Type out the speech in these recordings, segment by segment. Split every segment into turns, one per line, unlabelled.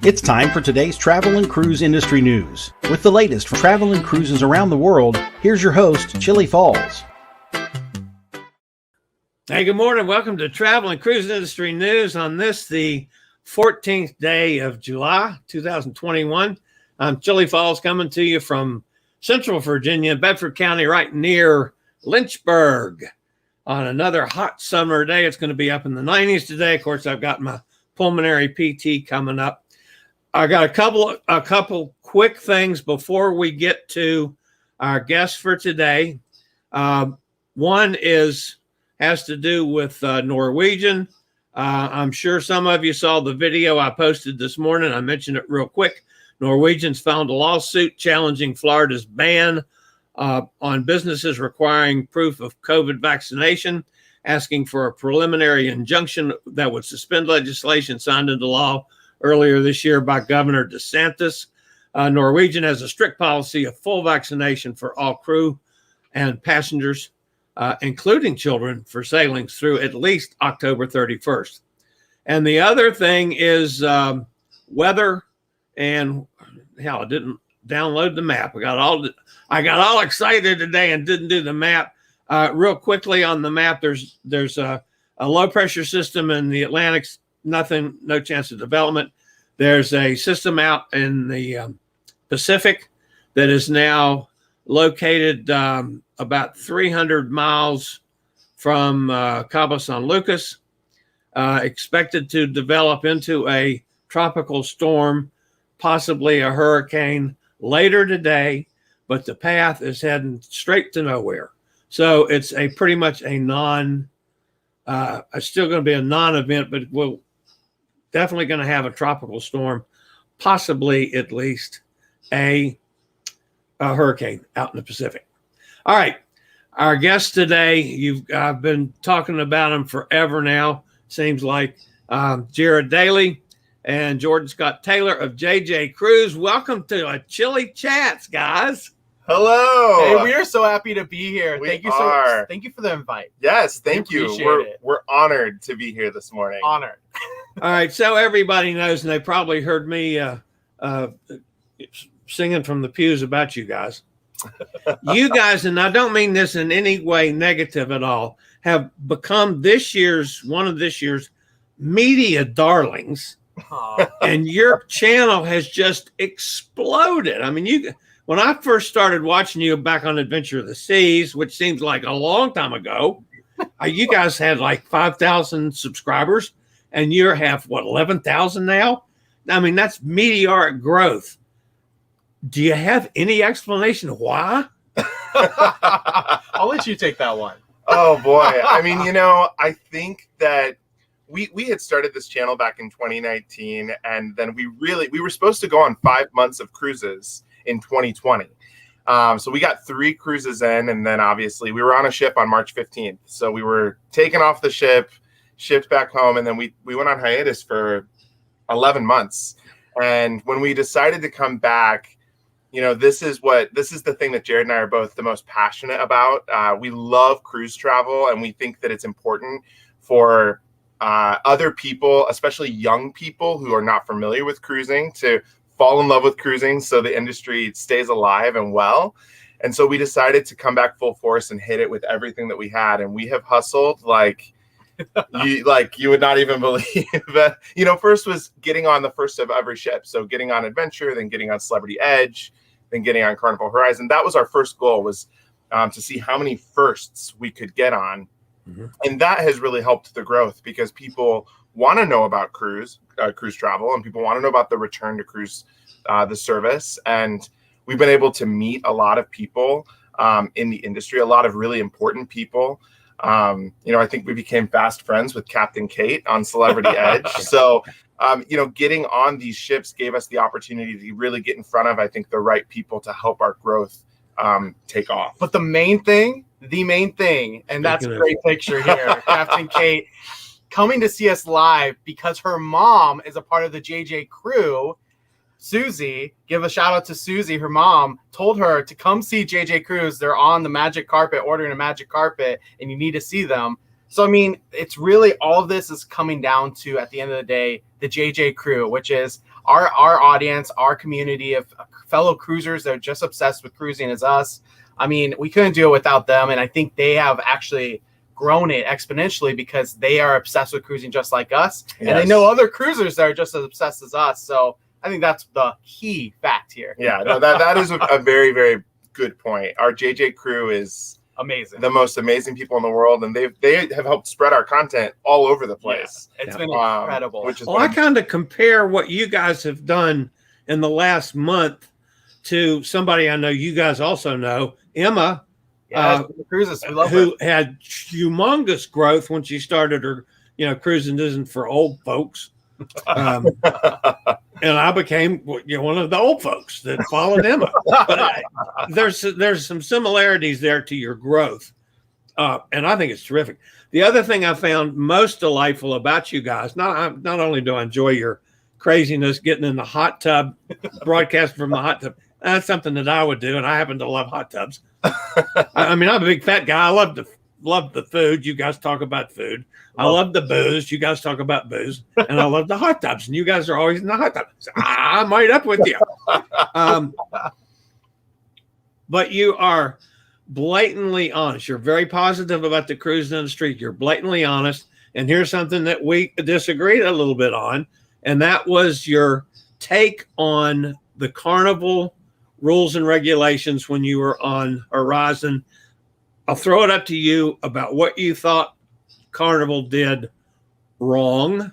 It's time for today's travel and cruise industry news. With the latest from travel and cruises around the world, here's your host, Chillie Falls.
Hey, good morning. Welcome to Travel and Cruise Industry News on this, the 14th day of July, 2021. I'm Chillie Falls coming to you from Central Virginia, Bedford County, right near Lynchburg on another hot summer day. It's going to be up in the 90s today. Of course, I've got my pulmonary PT coming up. I got a couple quick things before we get to our guests for today. One has to do with Norwegian. I'm sure some of you saw the video I posted this morning. I mentioned it real quick. Norwegians filed a lawsuit challenging Florida's ban on businesses requiring proof of COVID vaccination, asking for a preliminary injunction that would suspend legislation signed into law earlier this year by Governor DeSantis. Norwegian has a strict policy of full vaccination for all crew and passengers, including children, for sailings through at least October 31st. And the other thing is weather. And hell, I didn't download the map. I got all excited today and didn't do the map. Real quickly on the map, there's a low pressure system in the Atlantic. No chance of development. There's a system out in the Pacific that is now located about 300 miles from Cabo San Lucas, expected to develop into a tropical storm, possibly a hurricane later today, but the path is heading straight to nowhere. So it's pretty much it's still going to be a non-event, but we'll definitely going to have a tropical storm, possibly at least a hurricane out in the Pacific. All right. Our guest today, I've been talking about him forever now. Seems like Jared Daly and Jordan Scott Taylor of JJ Cruise. Welcome to a Chillie Chats, guys.
Hello.
Hey, we are so happy to be here.
Thank you for
the invite.
Yes, thank you.
It.
We're honored to be here this morning.
Honored.
All right, so everybody knows, and they probably heard me singing from the pews about you guys. You guys, and I don't mean this in any way negative at all, have become one of this year's media darlings. And your channel has just exploded. I mean, when I first started watching you back on Adventure of the Seas, which seems like a long time ago, you guys had like 5,000 subscribers, and you have, 11,000 now? I mean, that's meteoric growth. Do you have any explanation why?
I'll let you take that one.
Oh, boy. I mean, I think that we had started this channel back in 2019, and then we were supposed to go on 5 months of cruises in 2020. So we got 3 cruises in, and then obviously we were on a ship on March 15th. So we were taken off the ship, shipped back home, and then we went on hiatus for 11 months. And when we decided to come back, this is the thing that Jared and I are both the most passionate about. We love cruise travel, and we think that it's important for other people, especially young people who are not familiar with cruising, to fall in love with cruising so the industry stays alive and well. And so we decided to come back full force and hit it with everything that we had. And we have hustled like you would not even believe. First was getting on the first of every ship. So getting on Adventure, then getting on Celebrity Edge, then getting on Carnival Horizon. That was our first goal, was to see how many firsts we could get on. Mm-hmm. And that has really helped the growth, because people want to know about cruise travel, and people want to know about the return to cruise, the service. And we've been able to meet a lot of people in the industry, a lot of really important people. I think we became fast friends with Captain Kate on Celebrity Edge. So, getting on these ships gave us the opportunity to really get in front of, I think, the right people to help our growth take off.
But the main thing, and that's a great picture here, Captain Kate coming to see us live because her mom is a part of the JJ crew. Susie, give a shout out to Susie. Her mom told her to come see JJ Cruise. They're on the magic carpet, ordering a magic carpet, and you need to see them. So, I mean, it's really all of this is coming down to, at the end of the day, the JJ crew, which is our audience, our community of fellow cruisers that are just obsessed with cruising as us. I mean, we couldn't do it without them. And I think they have actually grown it exponentially because they are obsessed with cruising just like us. Yes. And they know other cruisers that are just as obsessed as us. So I think that's the key fact here.
Yeah, no, that is a very, very good point. Our JJ crew is
amazing,
the most amazing people in the world, and they have helped spread our content all over the place.
Yeah, it's been incredible.
I kind of compare what you guys have done in the last month to somebody I know you guys also know, Emma.
Cruises. We love
who had humongous growth when she started her, cruising isn't for old folks. And I became one of the old folks that followed Emma. But there's some similarities there to your growth, and I think it's terrific. The other thing I found most delightful about you guys, not only do I enjoy your craziness, getting in the hot tub, broadcasting from the hot tub. That's something that I would do, and I happen to love hot tubs. I mean, I'm a big fat guy. I love the food. You guys talk about food. I love the booze. You guys talk about booze. And I love the hot tubs. And you guys are always in the hot tubs. I'm right up with you. But you are blatantly honest. You're very positive about the cruise industry. You're blatantly honest. And here's something that we disagreed a little bit on. And that was your take on the Carnival rules and regulations when you were on Horizon. I'll throw it up to you about what you thought Carnival did wrong.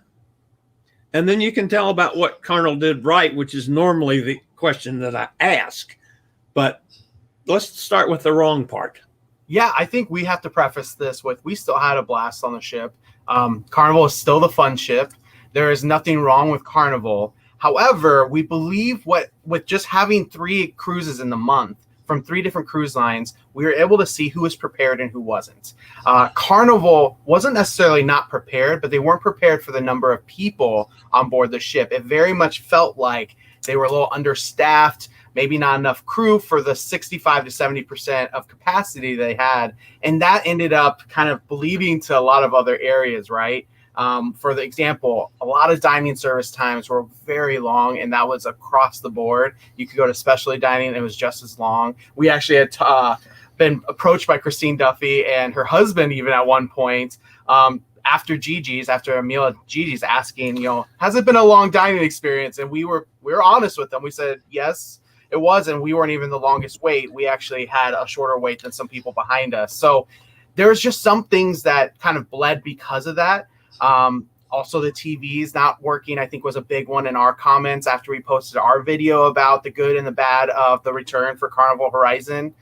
And then you can tell about what Carnival did right, which is normally the question that I ask. But let's start with the wrong part.
Yeah, I think we have to preface this with we still had a blast on the ship. Carnival is still the fun ship. There is nothing wrong with Carnival. However, we believe with just having 3 cruises in the month from 3 different cruise lines, we were able to see who was prepared and who wasn't. Carnival wasn't necessarily not prepared, but they weren't prepared for the number of people on board the ship. It very much felt like they were a little understaffed, maybe not enough crew for the 65 to 70% of capacity they had. And that ended up kind of bleeding to a lot of other areas, right? For the example, a lot of dining service times were very long, and that was across the board. You could go to specialty dining, and it was just as long. We actually had been approached by Christine Duffy and her husband even at one point after a meal at Gigi's asking, has it been a long dining experience? And we were honest with them. We said, yes, it was, and we weren't even the longest wait. We actually had a shorter wait than some people behind us. So there's just some things that kind of bled because of that. Also, the TVs not working, I think, was a big one in our comments after we posted our video about the good and the bad of the return for Carnival Horizon.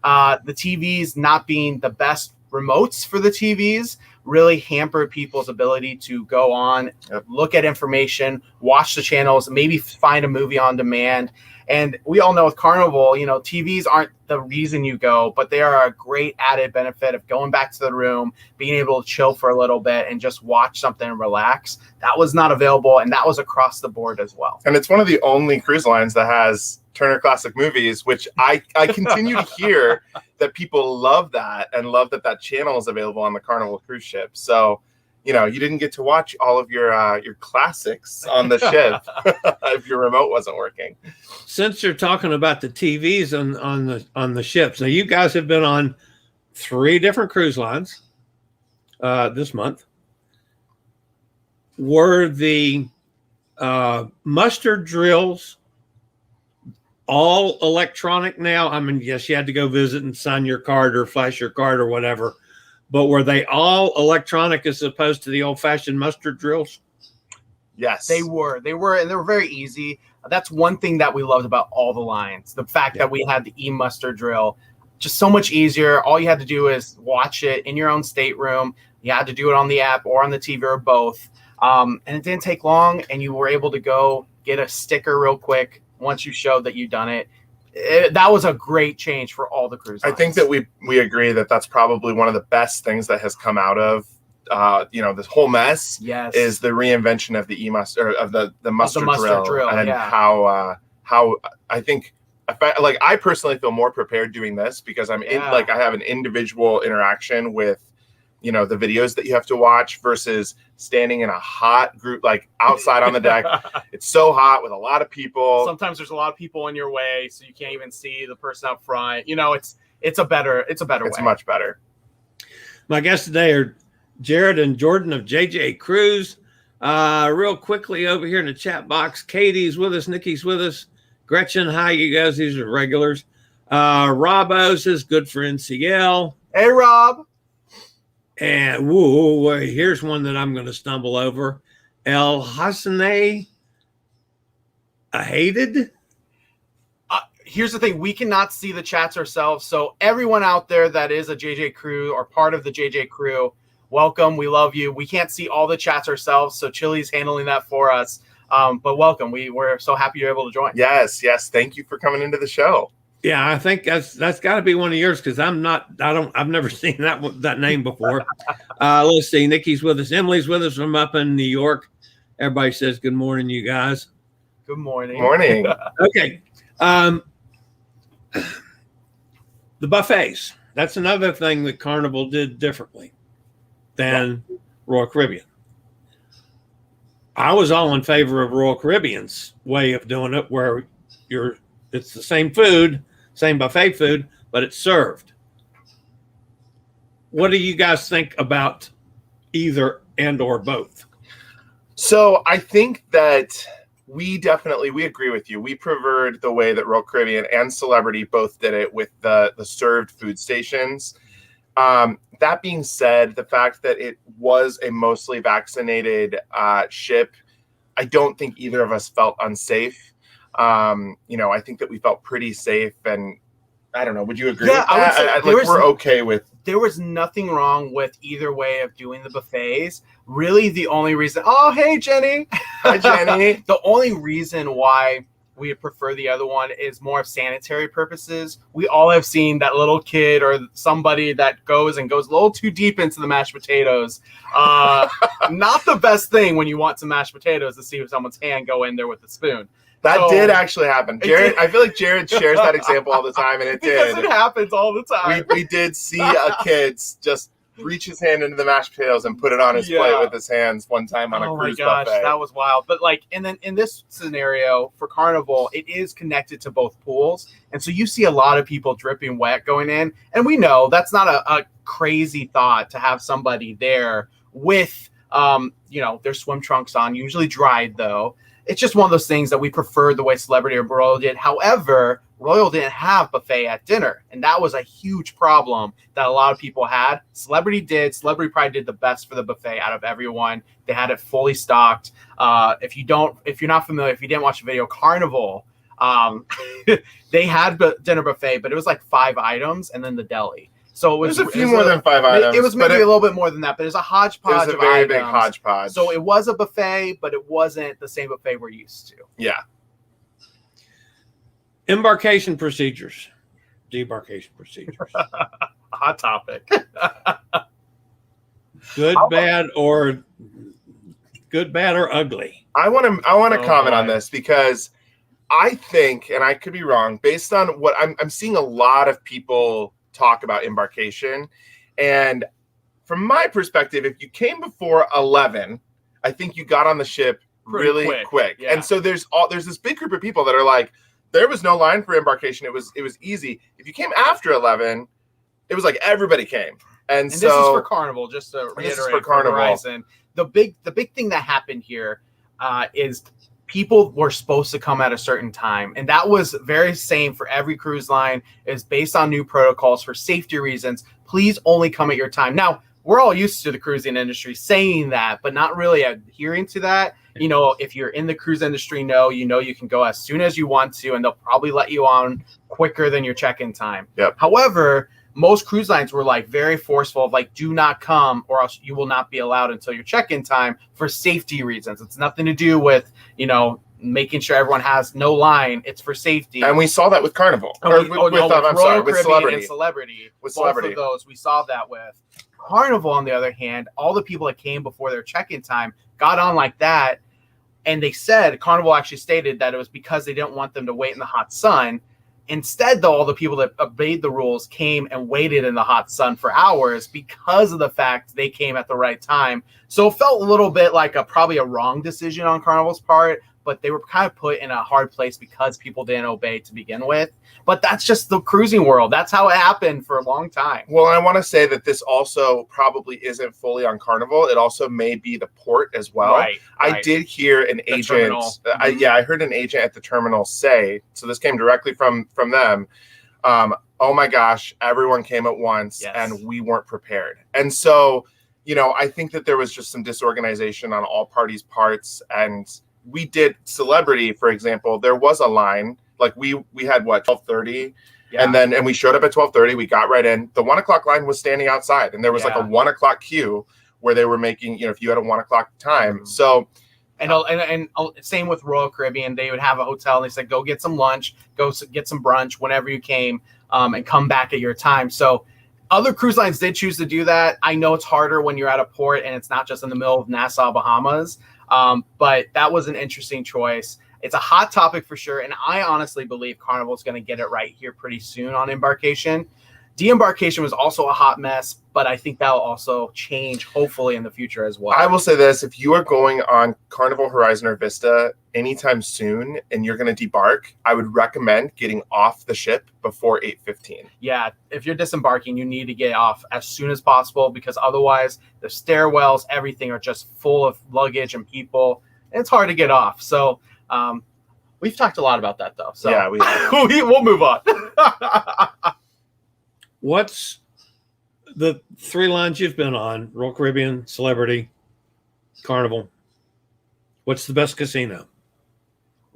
The TVs not being the best remotes for the TVs really hampered people's ability to go on, look at information, watch the channels, maybe find a movie on demand. And we all know with Carnival, TVs aren't the reason you go, but they are a great added benefit of going back to the room, being able to chill for a little bit and just watch something and relax. That was not available, and that was across the board as well.
And it's one of the only cruise lines that has Turner Classic Movies, which I continue to hear that people love that and love that channel is available on the Carnival cruise ship. So, you didn't get to watch all of your classics on the ship if your remote wasn't working.
Since you're talking about the TVs on the ships, now you guys have been on 3 different cruise lines this month. Were the muster drills all electronic now? I mean, yes, you had to go visit and sign your card or flash your card or whatever. But were they all electronic as opposed to the old-fashioned muster drills?
Yes.
They were, and they were very easy. That's one thing that we loved about all the lines. The fact that we had the e-muster drill, just so much easier. All you had to do is watch it in your own stateroom. You had to do it on the app or on the TV or both. And it didn't take long, and you were able to go get a sticker real quick once you showed that you'd done it. That was a great change for all the cruise lines.
I think that we agree that that's probably one of the best things that has come out of this whole mess.
Yes.
Is the reinvention of the e-muster of the muster drill and how I think I personally feel more prepared doing this because I have an individual interaction with you know, the videos that you have to watch versus standing in a hot group, like outside on the deck. It's so hot with a lot of people.
Sometimes there's a lot of people in your way, so you can't even see the person up front. You know, it's a better way.
It's much better.
My guests today are Jared and Jordan of JJ Cruise. Real quickly over here in the chat box, Katie's with us, Nikki's with us, Gretchen, hi, you guys. These are regulars. Rob O says, good for NCL.
Hey, Rob.
And here's one that I'm going to stumble over. El Hassane Hated.
Here's the thing. We cannot see the chats ourselves. So everyone out there that is a JJ crew or part of the JJ crew, welcome. We love you. We can't see all the chats ourselves, so Chillie's handling that for us. But welcome. We're so happy you're able to join.
Yes. Thank you for coming into the show.
Yeah, I think that's got to be one of yours because I've never seen that name before. Let's see. Nikki's with us. Emily's with us from up in New York. Everybody says good morning, you guys.
Good morning.
Morning.
Okay. The buffets. That's another thing that Carnival did differently than Royal Caribbean. I was all in favor of Royal Caribbean's way of doing it, where it's the same food, same buffet food, but it's served. What do you guys think about either and or both?
So I think that we agree with you. We preferred the way that Royal Caribbean and Celebrity both did it with the served food stations. That being said, the fact that it was a mostly vaccinated ship, I don't think either of us felt unsafe. I think that we felt pretty safe, and I don't know. Would you agree?
Yeah,
I would say we're okay with.
There was nothing wrong with either way of doing the buffets. Really, the only reason. Oh, hey, Jenny.
Hi, Jenny.
The only reason why we prefer the other one is more of sanitary purposes. We all have seen that little kid or somebody that goes a little too deep into the mashed potatoes. Not the best thing when you want some mashed potatoes to see if someone's hand go in there with a spoon.
That did actually happen. Jared, I feel like Jared shares that example all the time, and it did.
Because it happens all the time.
We did see a kid just reach his hand into the mashed potatoes and put it on his plate with his hands one time on a cruise buffet.
That was wild. But and then in this scenario for Carnival, it is connected to both pools, and so you see a lot of people dripping wet going in, and we know that's not a crazy thought to have somebody there with their swim trunks on, usually dried though. It's just one of those things that we prefer the way Celebrity or Royal did. However, Royal didn't have buffet at dinner, and that was a huge problem that a lot of people had. Celebrity did. Celebrity probably did the best for the buffet out of everyone. They had it fully stocked. If you're not familiar, if you didn't watch the video, Carnival, they had dinner buffet, but it was like 5 items and then the deli. So
it was a few more than 5 items.
It was maybe a little bit more than that, but it's a hodgepodge.
It was a very big hodgepodge.
So it was a buffet, but it wasn't the same buffet we're used to.
Yeah.
Embarkation procedures, debarkation procedures.
Hot topic.
Good, bad, or ugly.
I want to comment on this because I think, and I could be wrong, based on what I'm seeing a lot of people talk about embarkation, and from my perspective, if you came before 11, I think you got on the ship really quick.
Yeah.
And so there's this big group of people that are like, there was no line for embarkation. It was easy. If you came after 11, it was like everybody came. And so
this is for Carnival, just to reiterate.
This is for Carnival.
Horizon. The big thing that happened here is people were supposed to come at a certain time, and that was very same for every cruise line. Is based on new protocols for safety reasons. Please only come at your time. Now, we're all used to the cruising industry saying that, but not really adhering to that. If you're in the cruise industry, you can go as soon as you want to, and they'll probably let you on quicker than your check-in time.
Yep.
However, most cruise lines were very forceful of do not come or else you will not be allowed until your check-in time for safety reasons. It's nothing to do with, making sure everyone has no line. It's for safety.
And we saw that with Carnival.
With Celebrity. With Celebrity. Both of those, we saw that with. Carnival, on the other hand, all the people that came before their check-in time got on like that. And they said, Carnival actually stated that it was because they didn't want them to wait in the hot sun. Instead, though, all the people that obeyed the rules came and waited in the hot sun for hours because of the fact they came at the right time. So it felt a little bit like probably a wrong decision on Carnival's part, but they were kind of put in a hard place because people didn't obey to begin with. But that's just the cruising world. That's how it happened for a long time.
Well, I want to say that this also probably isn't fully on Carnival. It also may be the port as well.
Right.
I did hear an agent. I heard an agent at the terminal say, so this came directly from them. Oh my gosh, everyone came at once and we weren't prepared. And so, I think that there was just some disorganization on all parties' parts. And we did Celebrity, for example. There was a line. Like we had 12:30, and we showed up at 12:30. We got right in. The 1 o'clock line was standing outside, and there was like a 1 o'clock queue where they were making, if you had a 1 o'clock time. Mm-hmm. So,
and same with Royal Caribbean. They would have a hotel, and they said, go get some lunch, go get some brunch whenever you came, and come back at your time. So other cruise lines did choose to do that. I know it's harder when you're at a port and it's not just in the middle of Nassau, Bahamas, but that was an interesting choice. It's a hot topic for sure, and I honestly believe Carnival is going to get it right here pretty soon on embarkation. De-embarkation was also a hot mess, but I think that'll also change hopefully in the future as well.
I will say this: if you are going on Carnival, Horizon, or Vista anytime soon, and you're going to debark, I would recommend getting off the ship before 8:15.
Yeah, if you're disembarking, you need to get off as soon as possible because otherwise the stairwells, everything are just full of luggage and people, and it's hard to get off. So. We've talked a lot about that though. So
yeah,
we'll move on.
What's the 3 lines you've been on? Royal Caribbean, Celebrity, Carnival. What's the best casino?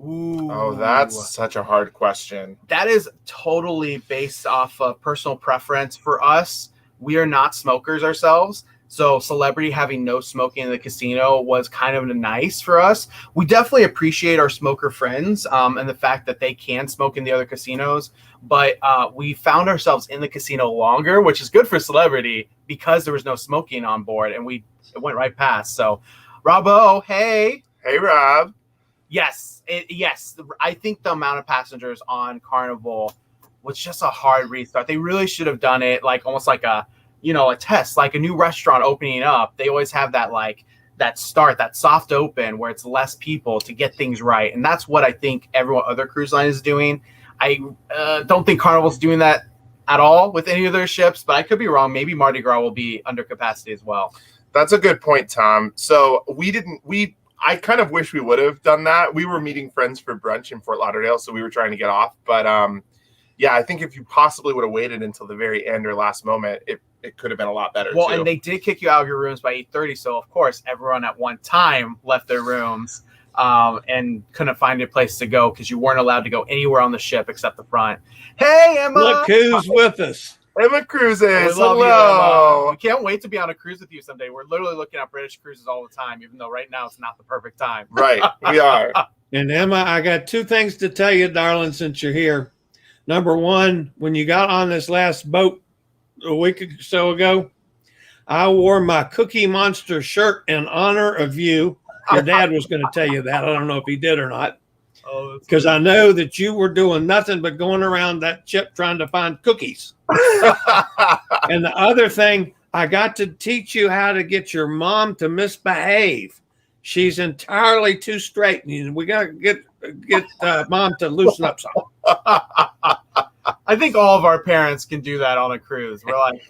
Ooh.
Oh, that's such a hard question.
That is totally based off of personal preference. For us, we are not smokers ourselves. So Celebrity having no smoking in the casino was kind of nice for us. We definitely appreciate our smoker friends and the fact that they can smoke in the other casinos. But we found ourselves in the casino longer, which is good for Celebrity because there was no smoking on board and it went right past. So Robbo, hey.
Hey, Rob.
Yes. I think the amount of passengers on Carnival was just a hard restart. They really should have done it almost like a test, like a new restaurant opening up. They always have that start, that soft open where it's less people to get things right. And that's what I think other cruise line is doing. I don't think Carnival's doing that at all with any of their ships, but I could be wrong. Maybe Mardi Gras will be under capacity as well.
That's a good point, Tom. So I kind of wish we would have done that. We were meeting friends for brunch in Fort Lauderdale, so we were trying to get off. But I think if you possibly would have waited until the very end or last moment, it could have been a lot better.
Well, and they did kick you out of your rooms by 8:30. So, of course, everyone at one time left their rooms and couldn't find a place to go because you weren't allowed to go anywhere on the ship except the front. Hey, Emma.
Look who's with us.
Emma Cruises.
Hello. You, Emma. We can't wait to be on a cruise with you someday. We're literally looking at British cruises all the time, even though right now it's not the perfect time.
Right. We are.
And Emma, I got 2 things to tell you, darling, since you're here. Number one, when you got on this last boat a week or so ago, I wore my Cookie Monster shirt in honor of you. Your dad was going to tell you that. I don't know if he did or not. Because I know that you were doing nothing but going around that ship trying to find cookies. And the other thing, I got to teach you how to get your mom to misbehave. She's entirely too straight. We got to get mom to loosen up some.
I think all of our parents can do that on a cruise. We're like,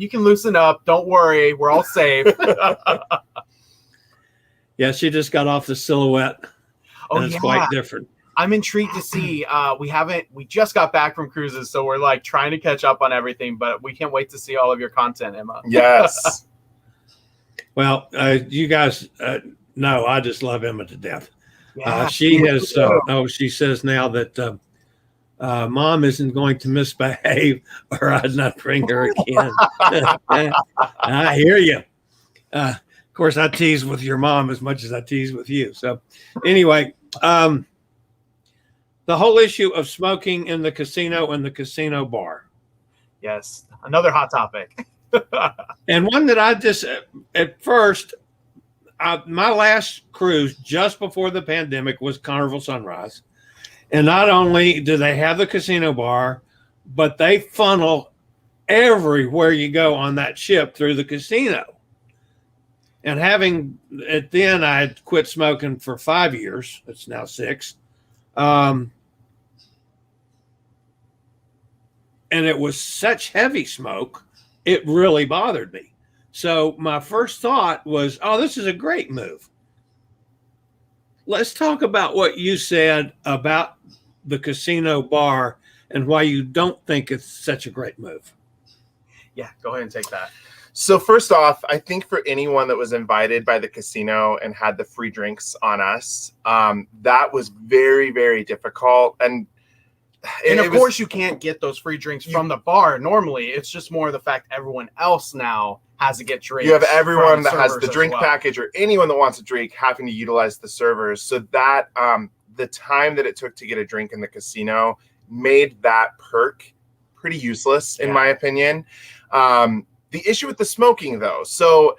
you can loosen up. Don't worry. We're all safe.
Yeah, she just got off the Silhouette. And it's quite different.
I'm intrigued to see. We just got back from cruises, so we're trying to catch up on everything, but we can't wait to see all of your content, Emma.
Yes.
Well, you guys know I just love Emma to death.
Yeah.
She has, she says now that mom isn't going to misbehave or I'd not bring her again. I hear you. Of course, I tease with your mom as much as I tease with you. So anyway, the whole issue of smoking in the casino and the casino bar.
Yes, another hot topic.
And one that I just, at first, my last cruise just before the pandemic was Carnival Sunrise. And not only do they have the casino bar, but they funnel everywhere you go on that ship through the casino. And having it then, I had quit smoking for 5 years. It's now 6. And it was such heavy smoke, it really bothered me. So my first thought was, oh, this is a great move. Let's talk about what you said about the casino bar and why you don't think it's such a great move.
Yeah, go ahead and take that.
So first off, I think for anyone that was invited by the casino and had the free drinks on us, that was very, very difficult. And
of course, you can't get those free drinks from the bar normally. It's just more the fact everyone else now has to get drinks.
You have everyone that has the drink package, or anyone that wants a drink having to utilize the servers. So that the time that it took to get a drink in the casino made that perk pretty useless, in my opinion. The issue with the smoking, though, so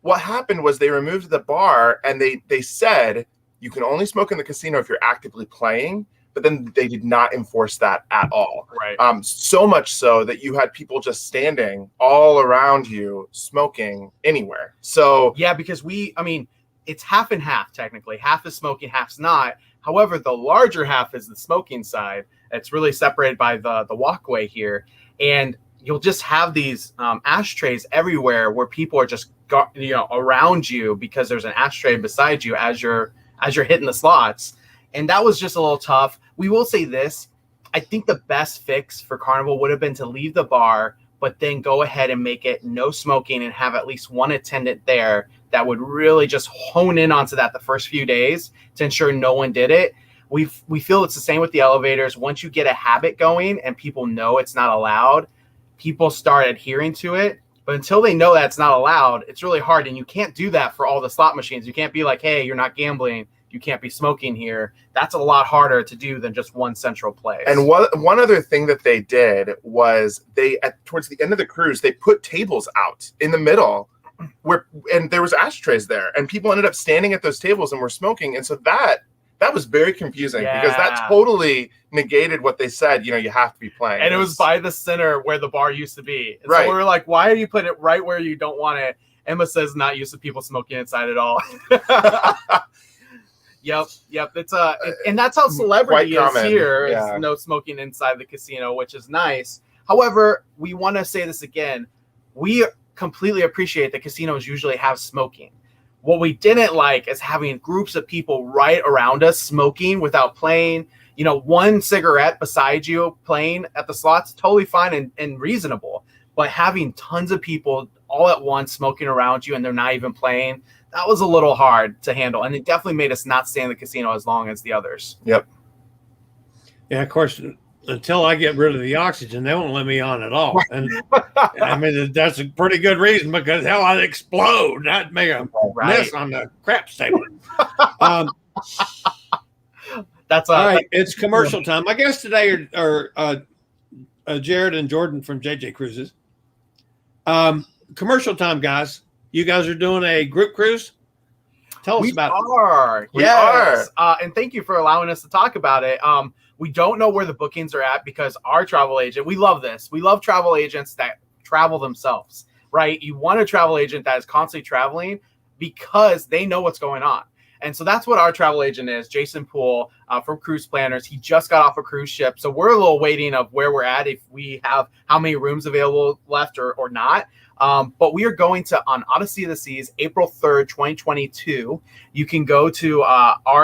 what happened was they removed the bar, and they said you can only smoke in the casino if you're actively playing. But then they did not enforce that at all.
Right.
So much so that you had people just standing all around you smoking anywhere. So
yeah, because it's half and half technically. Half is smoking, half's not. However, the larger half is the smoking side. It's really separated by the walkway here, and you'll just have these ashtrays everywhere where people are just around you because there's an ashtray beside you as you're hitting the slots. And that was just a little tough. We will say this. I think the best fix for Carnival would have been to leave the bar, but then go ahead and make it no smoking and have at least one attendant there that would really just hone in onto that the first few days to ensure no one did it. We feel it's the same with the elevators. Once you get a habit going and people know it's not allowed, people start adhering to it. But until they know that it's not allowed, it's really hard. And you can't do that for all the slot machines. You can't be like, hey, you're not gambling. You can't be smoking here. That's a lot harder to do than just one central place.
And one other thing that they did was towards the end of the cruise, they put tables out in the middle and there was ashtrays there, and people ended up standing at those tables and were smoking. And so that was very confusing because that totally negated what they said, you have to be playing.
And it was by the center where the bar used to be. And
right.
So we were like, why are you putting it right where you don't want it? Emma says not used to people smoking inside at all. Yep. It's and that's how celebrity is here. Yeah. It's no smoking inside the casino, which is nice. However, we want to say this again. We completely appreciate that casinos usually have smoking. What we didn't like is having groups of people right around us smoking without playing. One cigarette beside you playing at the slots, totally fine and reasonable. But having tons of people all at once smoking around you and they're not even playing, that was a little hard to handle. And it definitely made us not stay in the casino as long as the others.
Yep.
Yeah, of course, until I get rid of the oxygen, they won't let me on at all. And that's a pretty good reason because hell, I'd explode. I'd make a mess on the craps table.
That's
all right. It's commercial time. My guests today are Jared and Jordan from JJ Cruises. Commercial time, guys. You guys are doing a group cruise? Tell us about it.
We are. And thank you for allowing us to talk about it. We don't know where the bookings are at because our travel agent, we love this. We love travel agents that travel themselves, right? You want a travel agent that is constantly traveling because they know what's going on. And so that's what our travel agent is, Jason Poole from Cruise Planners. He just got off a cruise ship. So we're a little waiting of where we're at, if we have how many rooms available left or not. But we are going on Odyssey of the Seas, April 3rd, 2022. You can go to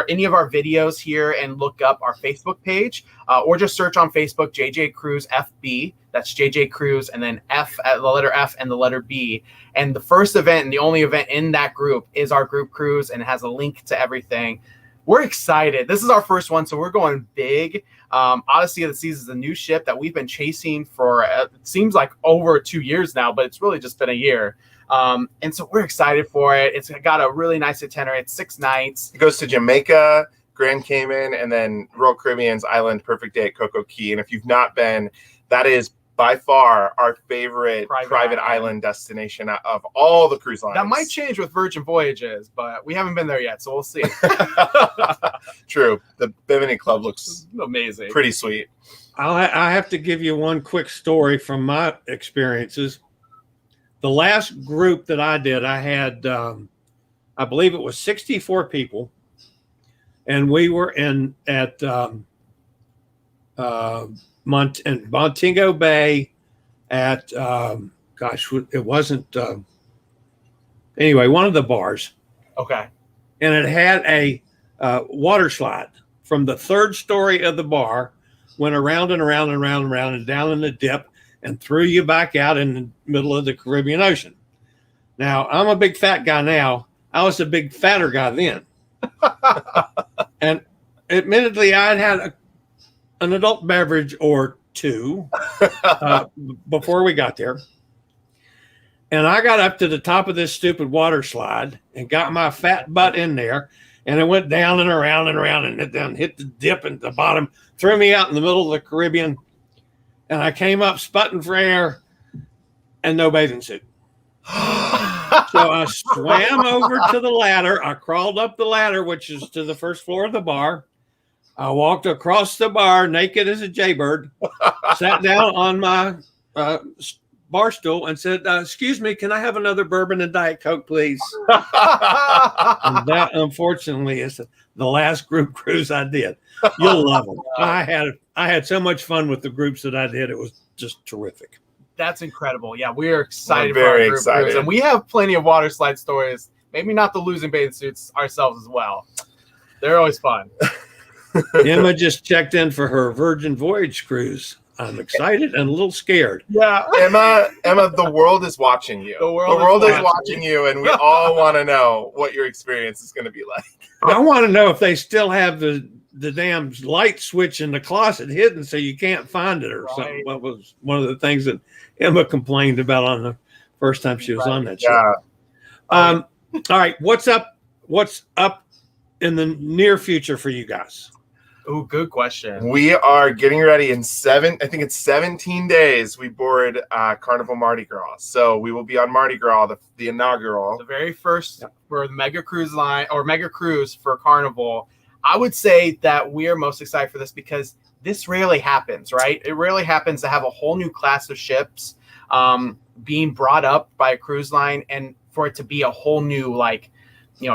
any of our videos here and look up our Facebook page or just search on Facebook, JJ Cruise FB. That's JJ Cruise and then the letter F and the letter B. And the first event and the only event in that group is our group cruise, and it has a link to everything. We're excited. This is our first one, so we're going big. Odyssey of the Seas is a new ship that we've been chasing for, it seems like over 2 years now, but it's really just been a year. And so we're excited for it. It's got a really nice itinerary. It's 6 nights.
It goes to Jamaica, Grand Cayman, and then Royal Caribbean's island Perfect Day at Coco Key. And if you've not been, that is by far our favorite private island destination of all the cruise lines.
That might change with Virgin Voyages, but we haven't been there yet, so we'll see.
True. The Bimini Club looks
amazing.
Pretty sweet.
I have to give you one quick story from my experiences. The last group that I did, I had, I believe it was 64 people, and we were at Montego Bay at, it wasn't, anyway, one of the bars.
Okay.
And it had a water slide from the third story of the bar, went around and around and around and around and down in the dip and threw you back out in the middle of the Caribbean Ocean. Now, I'm a big fat guy now. I was a big fatter guy then. And admittedly, I'd had an adult beverage or two before we got there. And I got up to the top of this stupid water slide and got my fat butt in there. And it went down and around and it then hit the dip at the bottom, threw me out in the middle of the Caribbean. And I came up sputting for air and no bathing suit. So I swam over to the ladder. I crawled up the ladder, which is to the first floor of the bar. I walked across the bar naked as a jaybird, sat down on my bar stool and said, excuse me, can I have another bourbon and Diet Coke, please? And that, unfortunately, is the last group cruise I did. You'll love them. I had so much fun with the groups that I did. It was just terrific.
That's incredible. Yeah, we are excited.
We're very excited.
Cruise, and we have plenty of water slide stories. Maybe not the losing bathing suits ourselves as well. They're always fun.
Emma just checked in for her Virgin Voyage cruise. I'm excited and a little scared.
Yeah.
Emma, the world is watching you. The world is watching you, and we all want to know what your experience is going to be like.
I want to know if they still have the damn light switch in the closet hidden so you can't find it or something. That was one of the things that Emma complained about on the first time she was on that show. All right. What's up in the near future for you guys?
Oh, good question.
We are getting ready in 17 days. We board Carnival Mardi Gras. So we will be on Mardi Gras, the inaugural.
The very first for the mega cruise line or mega cruise for Carnival. I would say that we are most excited for this because this rarely happens, right? It rarely happens to have a whole new class of ships being brought up by a cruise line and for it to be a whole new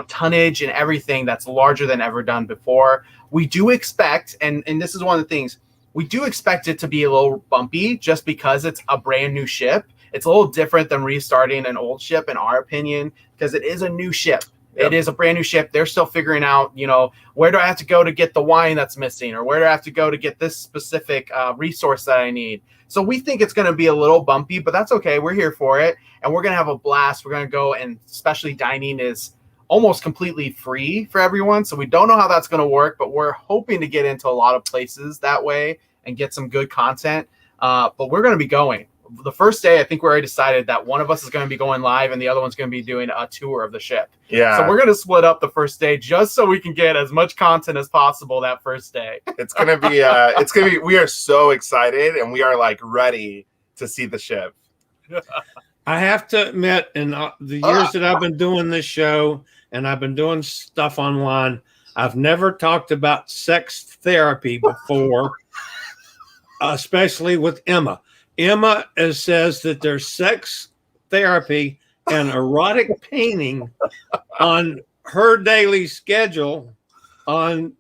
tonnage and everything that's larger than ever done before. We do expect, and this is one of the things, we do expect it to be a little bumpy just because it's a brand new ship. It's a little different than restarting an old ship, in our opinion, because it is a new ship. Yep. It is a brand new ship. They're still figuring out, where do I have to go to get the wine that's missing, or where do I have to go to get this specific resource that I need? So we think it's going to be a little bumpy, but that's okay. We're here for it, and we're going to have a blast. We're going to go, and especially dining is almost completely free for everyone. So we don't know how that's going to work, but we're hoping to get into a lot of places that way and get some good content. But we're going to be going. The first day, I think we already decided that one of us is going to be going live and the other one's going to be doing a tour of the ship.
Yeah.
So we're going to split up the first day just so we can get as much content as possible that first day.
It's going to be, we are so excited and we are ready to see the ship.
I have to admit, in the years that I've been doing this show and I've been doing stuff online, I've never talked about sex therapy before, especially with Emma. Emma says that there's sex therapy and erotic painting on her daily schedule on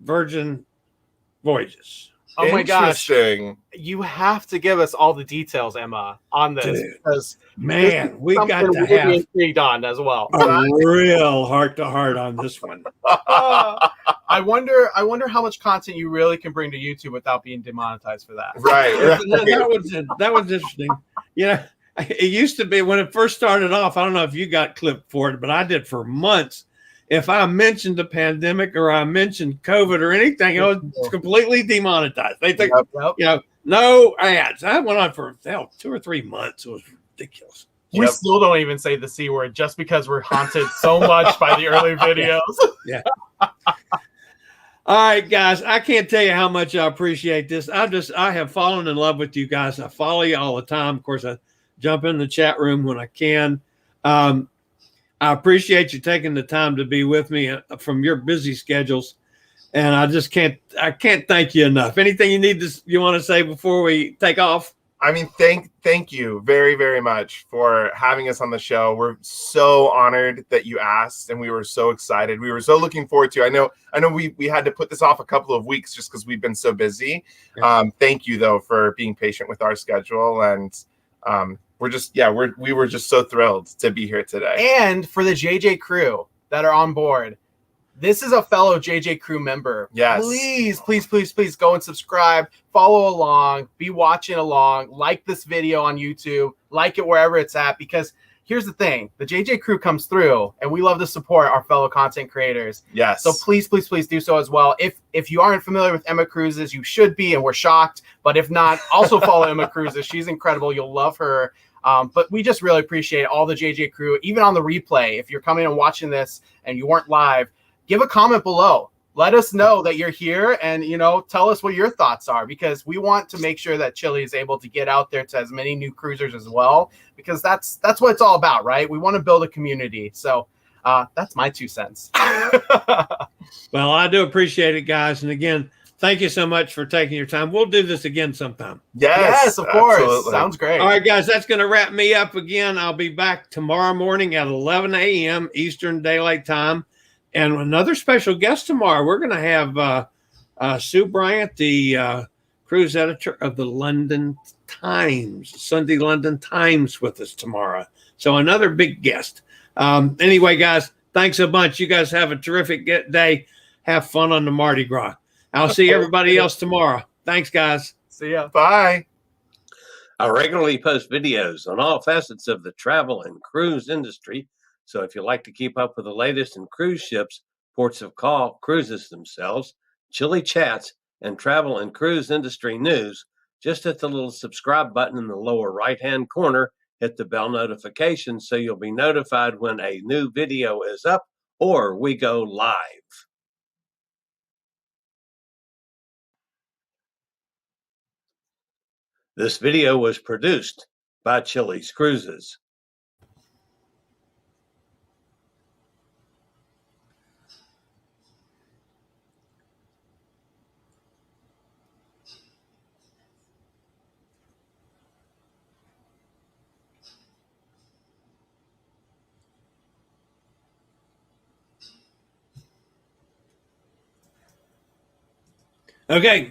Virgin Voyages.
Oh my gosh. You have to give us all the details, Emma, on this.
Dude,
because
man, we got to have
intrigued on as well.
A real heart-to-heart on this one.
I wonder how much content you really can bring to YouTube without being demonetized for that.
Right.
That was interesting. It used to be when it first started off, I don't know if you got clipped for it, but I did for months. If I mentioned the pandemic or I mentioned COVID or anything, it was completely demonetized. They think, no ads. I went on for 2 or 3 months. It was ridiculous.
We still don't even say the C word just because we're haunted so much by the early videos.
Yeah. All right, guys. I can't tell you how much I appreciate this. I have fallen in love with you guys. I follow you all the time. Of course, I jump in the chat room when I can. I appreciate you taking the time to be with me from your busy schedules. And I can't thank you enough. Anything you want to say before we take off?
I mean, thank you very, very much for having us on the show. We're so honored that you asked, and we were so excited. We were so looking forward to. I know we had to put this off a couple of weeks just because we've been so busy.
Yeah.
Thank you though for being patient with our schedule, and we were just so thrilled to be here today.
And for the JJ crew that are on board, this is a fellow JJ crew member.
Yes.
Please go and subscribe, follow along, be watching along, like this video on YouTube, like it wherever it's at, because here's the thing. The JJ crew comes through and we love to support our fellow content creators.
Yes.
So please do so as well. If you aren't familiar with Emma Cruises, you should be, and we're shocked. But if not, also follow Emma Cruises. She's incredible. You'll love her. But we just really appreciate all the JJ crew, even on the replay. If you're coming and watching this and you weren't live, give a comment below. Let us know that you're here, and tell us what your thoughts are, because we want to make sure that Chillie is able to get out there to as many new cruisers as well, because that's what it's all about, right? We want to build a community. So that's my 2 cents.
Well, I do appreciate it, guys. And again, thank you so much for taking your time. We'll do this again sometime.
Yes, of course.
Absolutely.
Sounds great.
All right, guys, that's going to wrap me up again. I'll be back tomorrow morning at 11 a.m. Eastern Daylight Time. And another special guest tomorrow. We're going to have Sue Bryant, the cruise editor of the London Times, Sunday London Times, with us tomorrow. So another big guest. Anyway, guys, thanks a bunch. You guys have a terrific day. Have fun on the Mardi Gras. I'll see everybody else tomorrow. Thanks, guys.
See ya.
Bye.
I regularly post videos on all facets of the travel and cruise industry. So if you like to keep up with the latest in cruise ships, ports of call, cruises themselves, Chillie chats, and travel and cruise industry news, just hit the little subscribe button in the lower right-hand corner, hit the bell notification so you'll be notified when a new video is up or we go live. This video was produced by Chillie's Cruises.
Okay.